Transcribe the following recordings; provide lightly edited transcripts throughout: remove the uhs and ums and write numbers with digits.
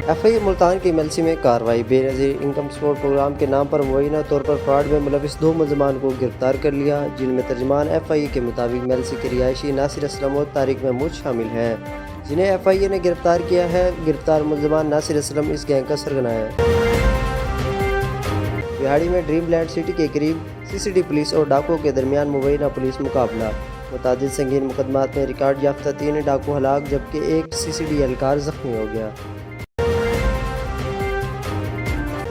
F آئی اے ملتان کی MLC میں کارروائی۔ بے نظیر انکم سپورٹ پروگرام کے نام پر مبینہ طور پر فراڈ میں ملوث 2 ملزمان کو گرفتار کر لیا، جن میں ترجمان ایف آئی اے کے مطابق MLC کے رہائشی ناصر اسلم اور طارق محمود شامل ہیں، جنہیں ایف آئی اے نے گرفتار کیا ہے۔ گرفتار ملزمان ناصر اسلم اس گینگ کا سرغنہ ہے۔ وہاڑی میں ڈریم لینڈ سٹی کے قریب CCD پولیس اور ڈاکوؤں کے درمیان مبینہ پولیس مقابلہ۔ متعدد سنگین مقدمات میں ریکارڈ یافتہ 3 ڈاکو ہلاک جبکہ ایک CCD اہلکار زخمی ہو گیا۔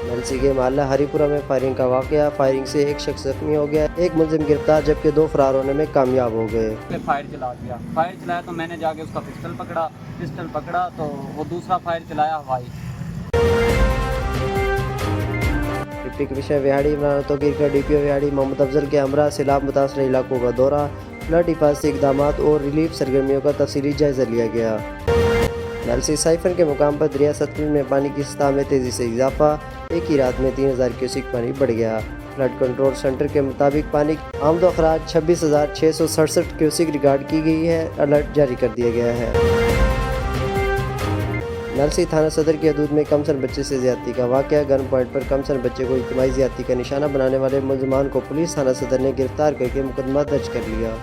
MLC کے محلہ ہری پورہ میں فائرنگ کا واقعہ۔ فائرنگ سے ایک شخص زخمی ہو گیا، ایک ملزم گرفتار جبکہ 2 فرار ہونے میں کامیاب ہو گئے۔ فائر چلایا تو میں نے جا کے اس کا پسٹل پکڑا تو وہ دوسرا فائر چلایا ہوائی۔ ڈپٹی کمشنر وہاڑی عمران توقیر کا DPO وہاڑی محمد افضل کے ہمراہ سیلاب متاثرہ علاقوں کا دورہ۔ فلڈ حفاظتی اقدامات اور ریلیف سرگرمیوں کا تفصیلی جائزہ لیا گیا۔ MLC سائفن کے مقام پر دریا ستلج میں پانی کی سطح میں تیزی سے اضافہ، ایک ہی رات میں 3000 کیوسک پانی بڑھ گیا۔ فلڈ کنٹرول سینٹر کے مطابق پانی کی آمد و خراج 26,667 کیوسک ریکارڈ کی گئی ہے۔ الرٹ جاری کر دیا گیا ہے۔ MLC تھانہ صدر کی حدود میں کمسن بچے سے زیادتی کا واقعہ۔ گن پوائنٹ پر کمسن بچے کو اجتماعی زیادتی کا نشانہ بنانے والے ملزمان کو پولیس تھانہ صدر نے گرفتار کر کے مقدمہ درج کر لیا۔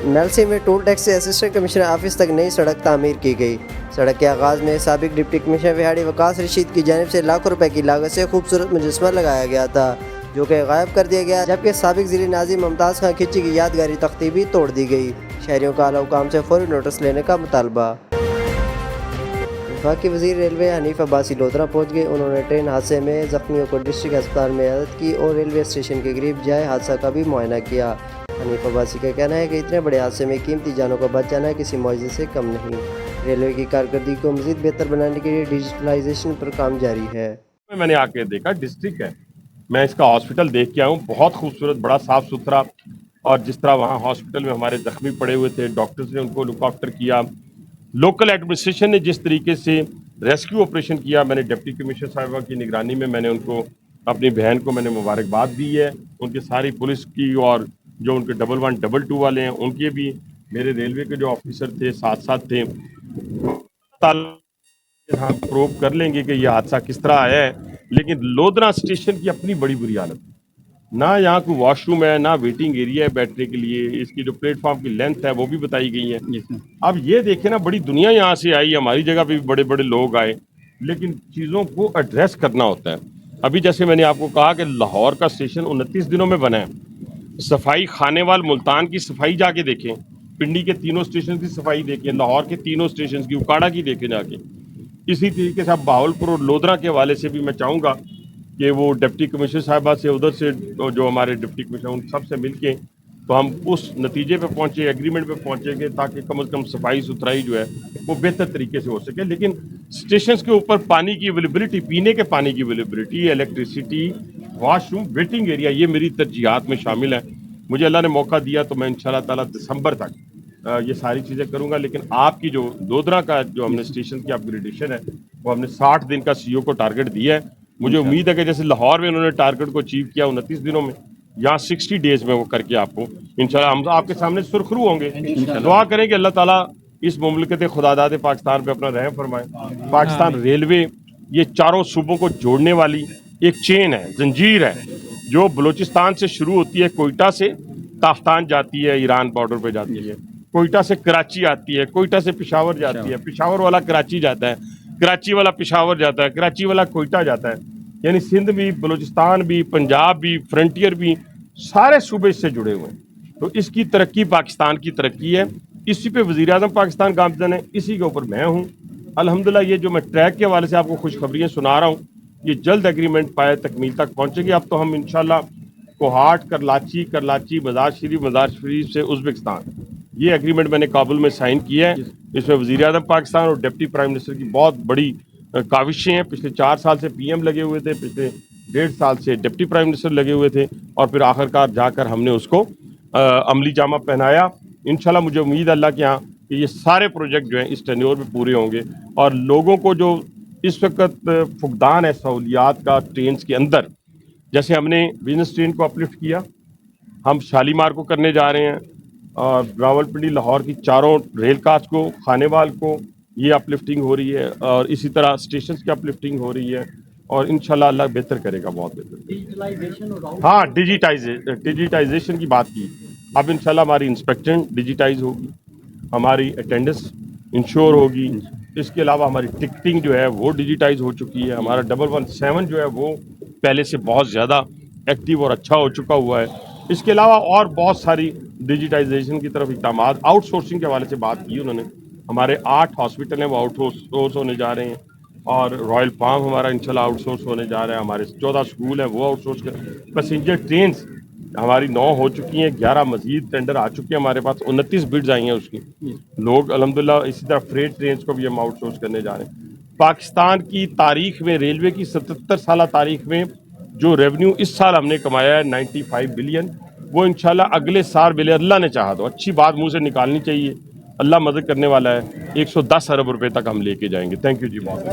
MLC میں ٹول ٹیکس سے اسسٹنٹ کمشنر آفس تک نئی سڑک تعمیر کی گئی۔ سڑک کے آغاز میں سابق ڈپٹی کمشنر وہاڑی وقاص رشید کی جانب سے لاکھوں روپے کی لاگت سے خوبصورت مجسمہ لگایا گیا تھا، جو کہ غائب کر دیا گیا، جبکہ سابق زیر ناظم ممتاز خان کھچی کی یادگاری تختی بھی توڑ دی گئی۔ شہریوں کا اعلیٰ حکام سے فوری نوٹس لینے کا مطالبہ۔ وفاقی وزیر ریلوے حنیف عباسی لودھرا پہنچ گئے۔ انہوں نے ٹرین حادثے میں زخمیوں کو ڈسٹرکٹ ہسپتال میں عیادت کی اور ریلوے اسٹیشن کے قریب جائے حادثہ کا بھی معائنہ کیا۔ حنیف عباسی کا کہنا ہے کہ اتنے بڑے حادثے میں قیمتی جانوں کا بچ جانا کسی معجزے سے کم نہیں۔ ریلوے کی کارکردگی کو مزید بہتر بنانے کے لیے ڈیجیٹلائزیشن پر کام جاری ہے۔ میں نے آ کے دیکھا ڈسٹرکٹ ہے، میں اس کا ہاسپٹل دیکھ کے آیا ہوں، بہت خوبصورت، بڑا صاف ستھرا، اور جس طرح وہاں ہاسپٹل میں ہمارے زخمی پڑے ہوئے تھے، ڈاکٹرز نے ان کو لک آفٹر کیا، لوکل ایڈمنسٹریشن نے جس طریقے سے ریسکیو آپریشن کیا، میں نے ڈپٹی کمشنر صاحبہ کی نگرانی میں نے ان کو، اپنی بہن کو میں نے مبارکباد دی ہے، ان کی ساری پولیس کی، اور جو ان کے 1122 والے ہیں ان کے بھی، میرے ریلوے کے جو آفیسر تھے ساتھ تھے، ہم پروب کر لیں گے کہ یہ حادثہ کس طرح آیا ہے۔ لیکن لودھرا اسٹیشن کی اپنی بڑی بری حالت، نہ یہاں کوئی واش روم ہے، نہ ویٹنگ ایریا ہے بیٹھنے کے لیے، اس کی جو پلیٹ فارم کی لینتھ ہے وہ بھی بتائی گئی ہے۔ اب یہ دیکھیں نا، بڑی دنیا یہاں سے آئی، ہماری جگہ پہ بھی بڑے بڑے لوگ آئے، لیکن چیزوں کو ایڈریس کرنا ہوتا ہے۔ ابھی جیسے میں نے آپ کو کہا کہ لاہور کا اسٹیشن 29 دنوں میں بنا ہے، صفائی خانے وال ملتان کی صفائی جا کے دیکھیں، پنڈی کے تینوں اسٹیشن کی صفائی دیکھیں، لاہور کے تینوں اسٹیشن کی، اکاڑا کی دیکھیں جا کے۔ اسی طریقے سے اب بہاولپور اور لودھرا کے حوالے سے بھی میں چاہوں گا کہ وہ ڈپٹی کمشنر صاحبہ سے، ادھر سے جو ہمارے ڈپٹی کمشنر ان سب سے مل کے تو ہم اس نتیجے پہ پہنچے، ایگریمنٹ پہ پہنچیں گے، تاکہ کم از کم صفائی ستھرائی جو ہے وہ بہتر طریقے سے ہو سکے۔ لیکن اسٹیشنز کے اوپر پانی کی اویلیبلٹی، پینے کے پانی کی availability, electricity, wash room, waiting area, یہ میری ترجیحات میں شامل ہے۔ مجھے اللہ نے موقع دیا تو میں انشاءاللہ تعالیٰ دسمبر تک یہ ساری چیزیں کروں گا۔ لیکن آپ کی جو لودھرا کا جو ہم نے اسٹیشن کی اپ گریڈیشن ہے، وہ ہم نے 60 دن کا CO کو ٹارگٹ دیا ہے۔ مجھے امید ہے کہ جیسے لاہور میں انہوں نے ٹارگٹ کو اچیو کیا 29 دنوں میں، یہاں 60 ڈیز میں وہ کر کے آپ کو انشاءاللہ ہم آپ کے سامنے سرخرو ہوں گے۔ دعا کریں کہ اللہ تعالیٰ اس مملکت خداداد پاکستان پہ اپنا رحم فرمائے۔ پاکستان ریلوے یہ چاروں صوبوں کو جوڑنے والی ایک چین ہے، زنجیر ہے، جو بلوچستان سے شروع ہوتی ہے، کوئٹہ سے تافتان جاتی ہے، ایران بارڈر پہ جاتی ہے، کوئٹہ سے کراچی آتی ہے، کوئٹہ سے پشاور جاتی ہے، پشاور والا کراچی جاتا ہے، کراچی والا پشاور جاتا ہے، کراچی والا کوئٹہ جاتا ہے۔ یعنی سندھ بھی، بلوچستان بھی، پنجاب بھی، فرنٹیئر بھی، سارے صوبے اس سے جڑے ہوئے ہیں۔ تو اس کی ترقی پاکستان کی ترقی ہے، اسی پہ وزیر اعظم پاکستان گامزن ہے، اسی کے اوپر میں ہوں۔ الحمدللہ یہ جو میں ٹریک کے حوالے سے آپ کو خوشخبریاں سنا رہا ہوں، یہ جلد ایگریمنٹ پائے تکمیل تک پہنچے گی۔ اب تو ہم انشاءاللہ کوہاٹ، کراچی، مزار شریف سے ازبکستان، یہ ایگریمنٹ میں نے کابل میں سائن کیا ہے۔ اس میں وزیر اعظم پاکستان اور ڈپٹی پرائم منسٹر کی بہت بڑی کاوشیں ہیں۔ پچھلے 4 سال سے PM لگے ہوئے تھے، پچھلے 1.5 سال سے ڈپٹی پرائم منسٹر لگے ہوئے تھے، اور پھر آخرکار جا کر ہم نے اس کو عملی جامہ پہنایا۔ انشاءاللہ مجھے امید اللہ کے ہاں کہ یہ سارے پروجیکٹ جو ہیں اس ٹینیور میں پورے ہوں گے، اور لوگوں کو جو اس وقت فقدان ہے سہولیات کا ٹرینز کے اندر، جیسے ہم نے بزنس ٹرین کو اپلفٹ کیا، ہم شالیمار کو کرنے جا رہے ہیں، اور راولپنڈی لاہور کی چاروں ریل کارز کو، خانے وال کو، یہ اپلفٹنگ ہو رہی ہے اور اسی طرح اسٹیشنز کی اپلفٹنگ ہو رہی ہے اور انشاءاللہ اللہ بہتر کرے گا، بہت بہتر۔ ہاں ڈیجیٹائزیشن کی بات کی، اب انشاءاللہ ہماری انسپیکشن ڈیجیٹائز ہوگی، ہماری اٹینڈنس انشور ہوگی، اس کے علاوہ ہماری ٹکٹنگ جو ہے وہ ڈیجیٹائز ہو چکی ہے، ہمارا 117 جو ہے وہ پہلے سے بہت زیادہ ایکٹیو اور اچھا ہو چکا ہوا ہے۔ اس کے علاوہ اور بہت ساری ڈیجیٹائزیشن کی طرف اقدامات، آؤٹ سورسنگ کے حوالے سے بات کی انہوں نے، ہمارے 8 ہاسپٹل ہیں وہ آؤٹ سورس ہونے جا رہے ہیں اور رائل فارم ہمارا انشاءاللہ آؤٹ سورس ہونے جا رہا ہے، ہمارے 14 اسکول ہیں وہ آؤٹ سورس پیسنجر ٹرینز ہماری 9 ہو چکی ہیں، 11 مزید ٹینڈر آ چکے ہیں ہمارے پاس، 29 بڈز آئی ہیں اس کی لوگ الحمدللہ۔ اسی طرح فریٹ ٹرینز کو بھی ہم آؤٹ سورس کرنے جا رہے ہیں۔ پاکستان کی تاریخ میں، ریلوے کی 77 سالہ تاریخ میں جو ریونیو اس سال ہم نے کمایا ہے 95 بلین، وہ انشاءاللہ اگلے سال بلے اللہ نے چاہا تو اچھی بات منہ سے نکالنی چاہیے، اللہ مدد کرنے والا ہے، 110 ارب روپے تک ہم لے کے جائیں گے۔ تھینک یو جی بہت۔